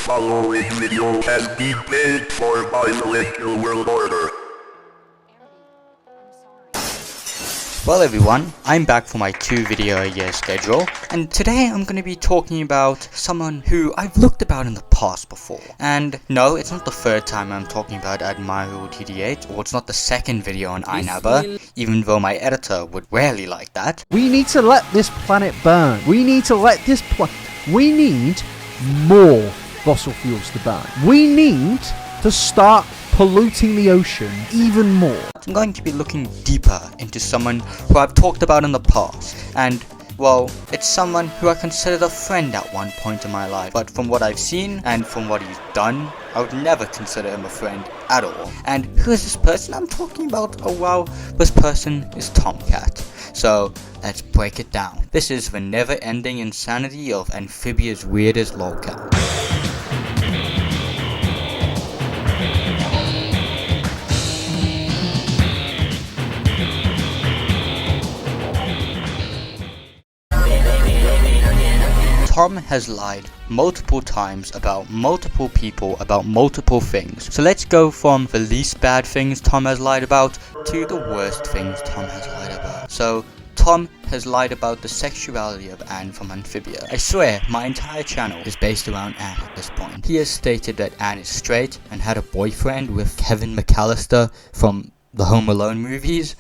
following video can be played for violate the world order. Well everyone, I'm back for my 2-video-a-year schedule, and today I'm going to be talking about someone who I've looked about in the past before. And no, it's not the third time I'm talking about Admiral TD8, or it's not the second video on iNabber, even though my editor would rarely like that. We need to let this planet burn. We need to let this we need more fossil fuels to burn. We need to start polluting the ocean even more. I'm going to be looking deeper into someone who I've talked about in the past, and well, it's someone who I considered a friend at one point in my life, but from what I've seen and from what he's done, I would never consider him a friend at all. And who is this person I'm talking about? Oh wow, this person is Tomcat. So let's break it down. This is the never-ending insanity of Amphibia's weirdest Lolcow. Tom has lied multiple times about multiple people about multiple things. So let's go from the least bad things Tom has lied about to the worst things Tom has lied about. So Tom has lied about the sexuality of Anne from Amphibia. I swear, my entire channel is based around Anne at this point. He has stated that Anne is straight and had a boyfriend with Kevin McAllister from the Home Alone movies,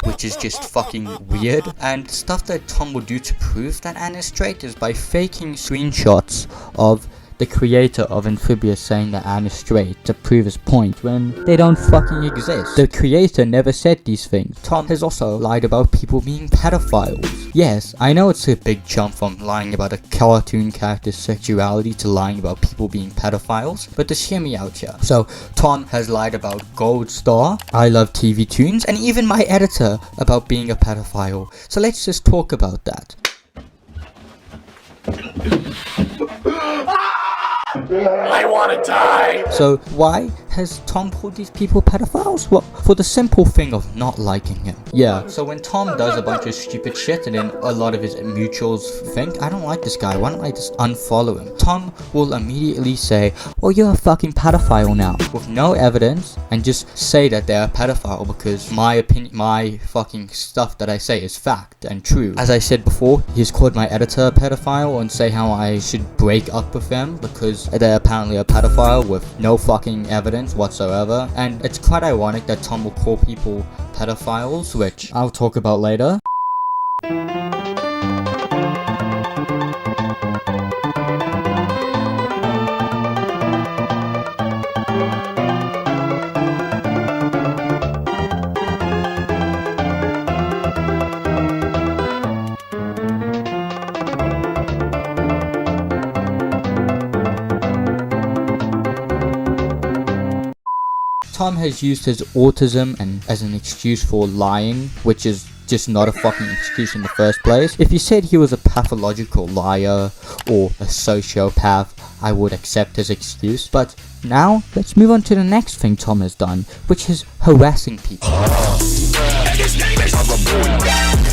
which is just fucking weird. And stuff that Tom will do to prove that Anne is straight is by faking screenshots of the creator of Amphibia saying that Anne is straight to prove his point when they don't fucking exist. The creator never said these things. Tom has also lied about people being pedophiles. Yes, I know it's a big jump from lying about a cartoon character's sexuality to lying about people being pedophiles, but just hear me out here. So, Tom has lied about Gold Star, I Love TV Tunes, and even my editor about being a pedophile. So let's just talk about that. I wanna die! So why has Tom called these people pedophiles? Well, for the simple thing of not liking him. Yeah, so when Tom does a bunch of stupid shit and then a lot of his mutuals think, I don't like this guy, why don't I just unfollow him? Tom will immediately say, oh, you're a fucking pedophile now, with no evidence, and just say that they're a pedophile because my opinion, my fucking stuff that I say is fact and true. As I said before, he's called my editor a pedophile and say how I should break up with them because they're apparently a pedophile with no fucking evidence whatsoever. And it's quite ironic that Tom will call people pedophiles, which I'll talk about later. Tom has used his autism and as an excuse for lying, which is just not a fucking excuse in the first place. If he said he was a pathological liar or a sociopath, I would accept his excuse. But now, let's move on to the next thing Tom has done, which is harassing people.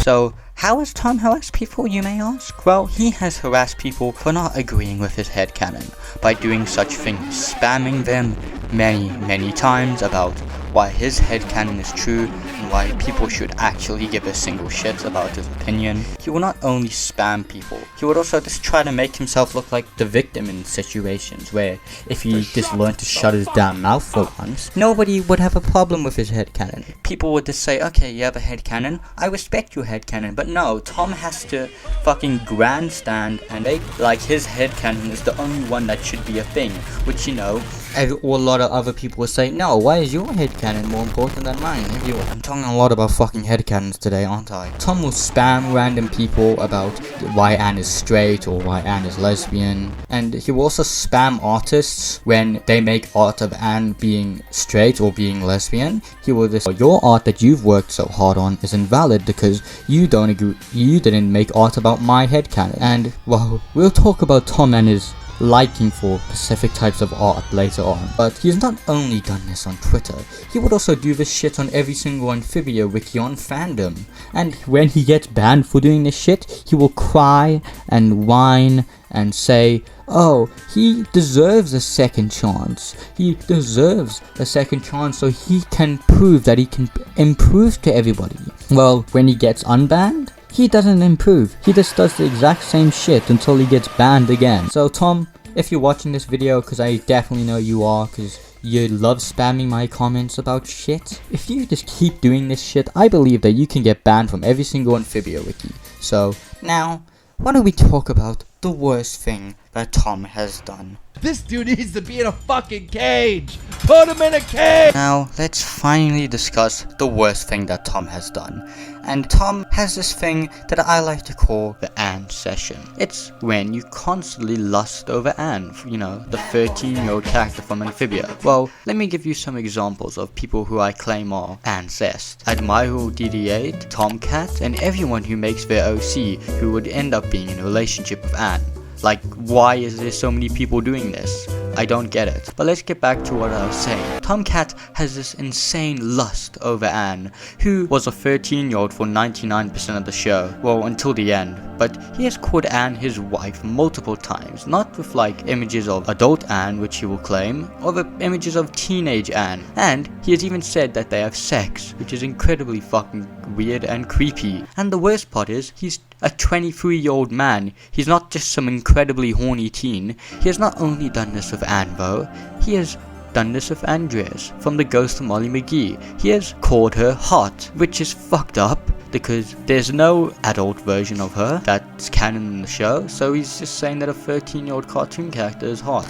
So, how has Tom harassed people, you may ask? Well, he has harassed people for not agreeing with his headcanon by doing such things, spamming them many times about why his headcanon is true and why people should actually give a single shit about his opinion. He will not only spam people, he would also just try to make himself look like the victim in situations where if he just learned to shut his damn mouth for once, nobody would have a problem with his headcanon. People would just say, okay, you have a headcanon, I respect your headcanon, but no, Tom has to fucking grandstand and make like his headcanon is the only one that should be a thing, which, you know, a lot of other people will say, no, why is your headcanon more important than mine? I'm talking a lot about fucking headcanons today, aren't I? Tom will spam random people about why Anne is straight or why Anne is lesbian, and he will also spam artists when they make art of Anne being straight or being lesbian. He will just say, your art that you've worked so hard on is invalid because you don't agree, you didn't make art about my headcanon. And well, we'll talk about Tom and his liking for specific types of art later on. But he's not only done this on Twitter, he would also do this shit on every single Amphibia wiki on fandom. And when he gets banned for doing this shit, he will cry and whine and say, oh, he deserves a second chance. He deserves a second chance so he can prove that he can improve to everybody. Well, when he gets unbanned, he doesn't improve. He just does the exact same shit until he gets banned again. So Tom, if you're watching this video, because I definitely know you are, because you love spamming my comments about shit, if you just keep doing this shit, I believe that you can get banned from every single Amphibia wiki. So now, why don't we talk about the worst thing that Tom has done? This dude needs to be in a fucking cage! Put him in a cage! Now, let's finally discuss the worst thing that Tom has done. And Tom has this thing that I like to call the Anne session. It's when you constantly lust over Anne, you know, the 13-year-old character from Amphibia. Well, let me give you some examples of people who I claim are Anne-cessed. Admiral DD8, Tomcat, and everyone who makes their OC who would end up being in a relationship with Anne. Like, why is there so many people doing this? I don't get it. But let's get back to what I was saying. Tomcat has this insane lust over Anne, who was a 13-year-old for 99% of the show. Well, until the end. But he has called Anne his wife multiple times. Not with like images of adult Anne, which he will claim, or the images of teenage Anne. And he has even said that they have sex, which is incredibly fucking weird and creepy. And the worst part is, he's a 23-year-old man. He's not just some incredibly horny teen. He has not only done this with Anne though, he has done this with Andreas from the Ghost of Molly McGee. He has called her hot, which is fucked up because there's no adult version of her that's canon in the show, so he's just saying that a 13-year-old cartoon character is hot.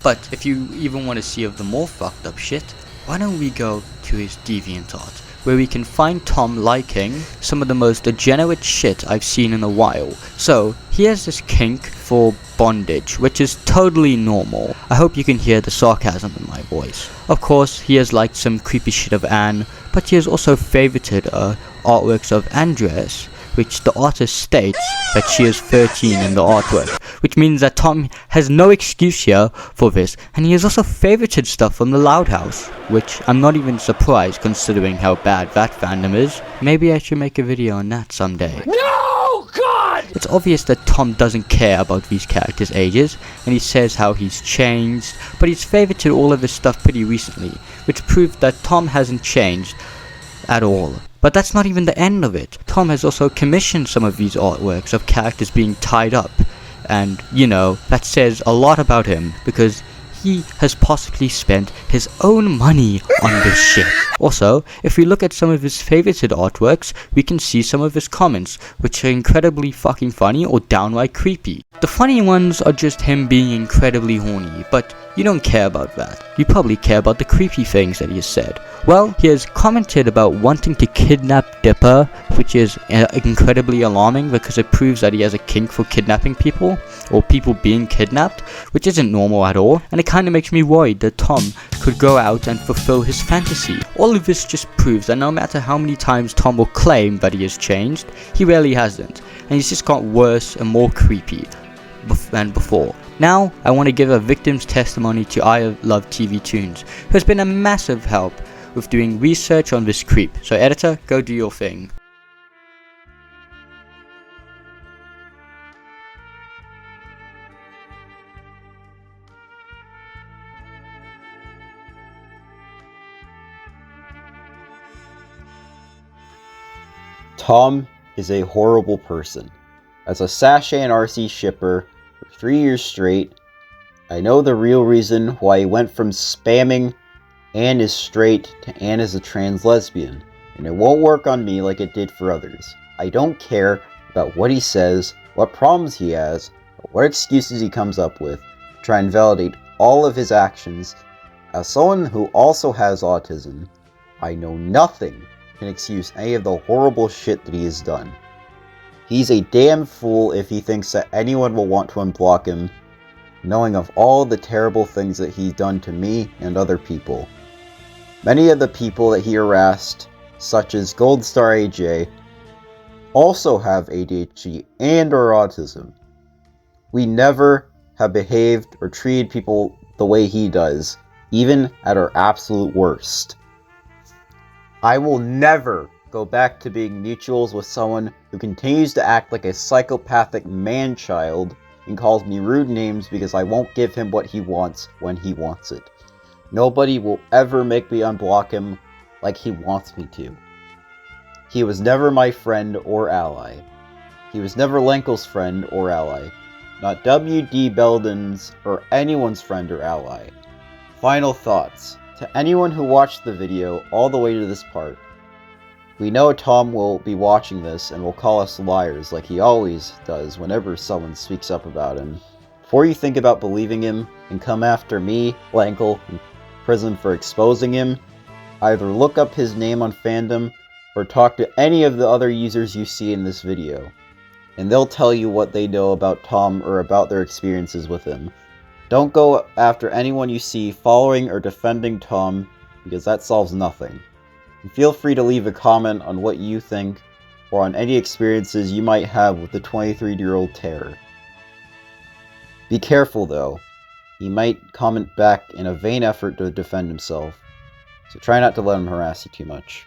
But if you even want to see of the more fucked up shit, why don't we go to his DeviantArt, where we can find Tom liking some of the most degenerate shit I've seen in a while. So, he has this kink for bondage, which is totally normal. I hope you can hear the sarcasm in my voice. Of course, he has liked some creepy shit of Anne, but he has also favorited artworks of Andreas, which the artist states that she is 13 in the artwork, which means that Tom has no excuse here for this, and he has also favorited stuff from the Loud House, which I'm not even surprised considering how bad that fandom is. Maybe I should make a video on that someday. No, God! It's obvious that Tom doesn't care about these characters' ages, and he says how he's changed, but he's favorited all of this stuff pretty recently, which proves that Tom hasn't changed at all. But that's not even the end of it. Tom has also commissioned some of these artworks of characters being tied up, and, you know, that says a lot about him, because he has possibly spent his own money on this shit. Also, if we look at some of his favorited artworks, we can see some of his comments, which are incredibly fucking funny or downright creepy. The funny ones are just him being incredibly horny, but you don't care about that. You probably care about the creepy things that he has said. Well, he has commented about wanting to kidnap Dipper, which is incredibly alarming because it proves that he has a kink for kidnapping people, or people being kidnapped, which isn't normal at all, and it kinda makes me worried that Tom could go out and fulfill his fantasy. All of this just proves that no matter how many times Tom will claim that he has changed, he really hasn't, and he's just got worse and more creepy than before. Now, I want to give a victim's testimony to I Love TV Tunes, who has been a massive help with doing research on this creep. So editor, go do your thing. Tom is a horrible person. As a Sashay and RC shipper for 3 years straight, I know the real reason why he went from spamming Anne is straight to Anne is a trans lesbian, and it won't work on me like it did for others. I don't care about what he says, what problems he has, or what excuses he comes up with to try and validate all of his actions. As someone who also has autism, I know nothing can excuse any of the horrible shit that he has done. He's a damn fool if he thinks that anyone will want to unblock him, knowing of all the terrible things that he's done to me and other people. Many of the people that he harassed, such as Gold Star AJ, also have ADHD and or autism. We never have behaved or treated people the way he does, even at our absolute worst. I will never go back to being mutuals with someone who continues to act like a psychopathic man-child and calls me rude names because I won't give him what he wants when he wants it. Nobody will ever make me unblock him like he wants me to. He was never my friend or ally. He was never Lenkel's friend or ally. Not W.D. Belden's or anyone's friend or ally. Final thoughts. To anyone who watched the video all the way to this part, we know Tom will be watching this and will call us liars like he always does whenever someone speaks up about him. Before you think about believing him and come after me, Lenkel, in prison for exposing him, either look up his name on fandom or talk to any of the other users you see in this video, and they'll tell you what they know about Tom or about their experiences with him. Don't go after anyone you see following or defending Tom, because that solves nothing. And feel free to leave a comment on what you think, or on any experiences you might have with the 23-year-old terror. Be careful though, he might comment back in a vain effort to defend himself, so try not to let him harass you too much.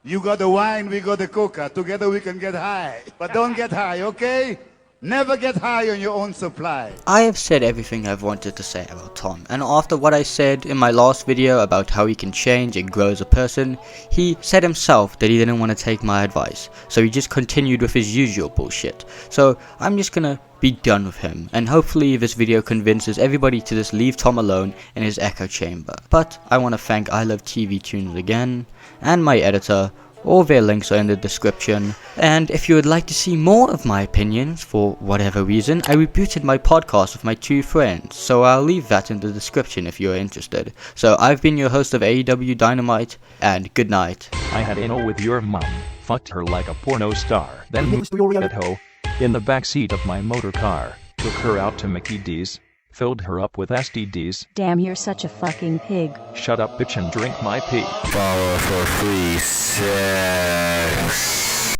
You got the wine, we got the coca. Together we can get high. But don't get high, okay? Never get high on your own supply. I have said everything I've wanted to say about Tom, and after what I said in my last video about how he can change and grow as a person, he said himself that he didn't want to take my advice, so he just continued with his usual bullshit. So I'm just gonna be done with him, and hopefully this video convinces everybody to just leave Tom alone in his echo chamber. But I want to thank I Love TV Tunes again, and my editor. All their links are in the description, and if you would like to see more of my opinions for whatever reason, I rebooted my podcast with my two friends, so I'll leave that in the description if you are interested. So I've been your host of AEW Dynamite, and good night. I had anal with your mum, fucked her like a porno star, then moved that hoe in the backseat of my motor car, took her out to Mickey D's, filled her up with STDs. Damn, you're such a fucking pig. Shut up, bitch, and drink my pee. Follow for free sex.